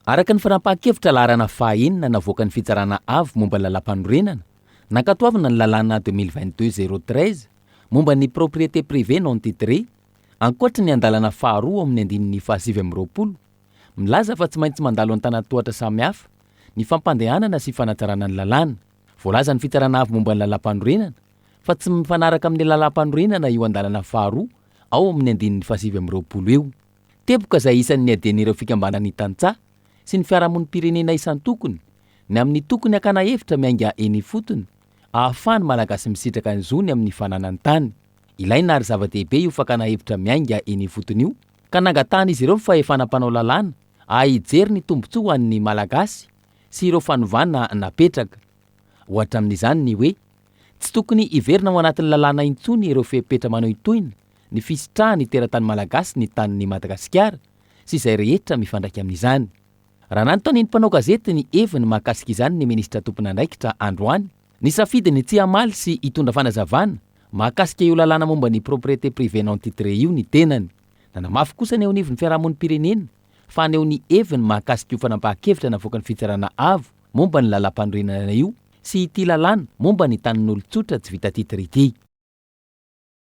Araka ny fanapahan-kevitra laharana fahaenina navoaka ny fitsarana avo momba ny lalam-panorenana nankatoavana ny lalàna 2022-013 momba ny propriété privée non titré ankoatra ny andalana faharoa amin'ny andininy fahasivy amby roapolo milaza fa tsy maintsy mandalo an-tanatohatra samihafa ny fampandehanana sy fanatsarana ny lalàna. Voalaza ny fitsarana avo momba ny lalam-panorenana fa tsy mifanaraka amin'ny lalam-panorenana io andalana faharoa ao amin'ny andininy fahasivy amby roapolo eo. Teboka izay isan'ny adian'ireo fikambanany tantsaha sy ny fiarahamonim-pirenena isan-tokony ny amin'ny tokony akana hevitra miainga eny fotony ahafahany malagasy misitraka ny zony amin'ny fananany tany. Ilaina ary zava-dehibe io fakana hevitra miainga eny fotony io ka nangatahana izy ireo fa efa nampanao lalàna ahijery ny tombontsoa ho an'ny malagasy sy ireo fanovana napetraka. Ohatra amin'izany ny hoe tsy tokony iverina ao anatin'ny lalàna intsony ireo fepetra manao itoina ny fisitrahany teratany malagasy ny tanin'ny Madagasikara sy izay rehetra mifandraika amin'izany. Raha nanontany ny mpanao gazety ny heviny mahakasika izany ny ministra tompon'andraikitra androany nisafidy ny tsy hamaly sy hitondra fanazavana mahakasika io lalàna momba ny propriété privée non titré io ny tenany. Nanamafy kosa ny eo anivon'ny fiarahamonim-pirenena fa ny eo ny heviny mahakasika io fanapahan-kevitra navoaka ny fitsarana avo momba ny lalam-panorenana io sy ity lalàna momba ny tanin'olon-tsotra tsy vita titre ity.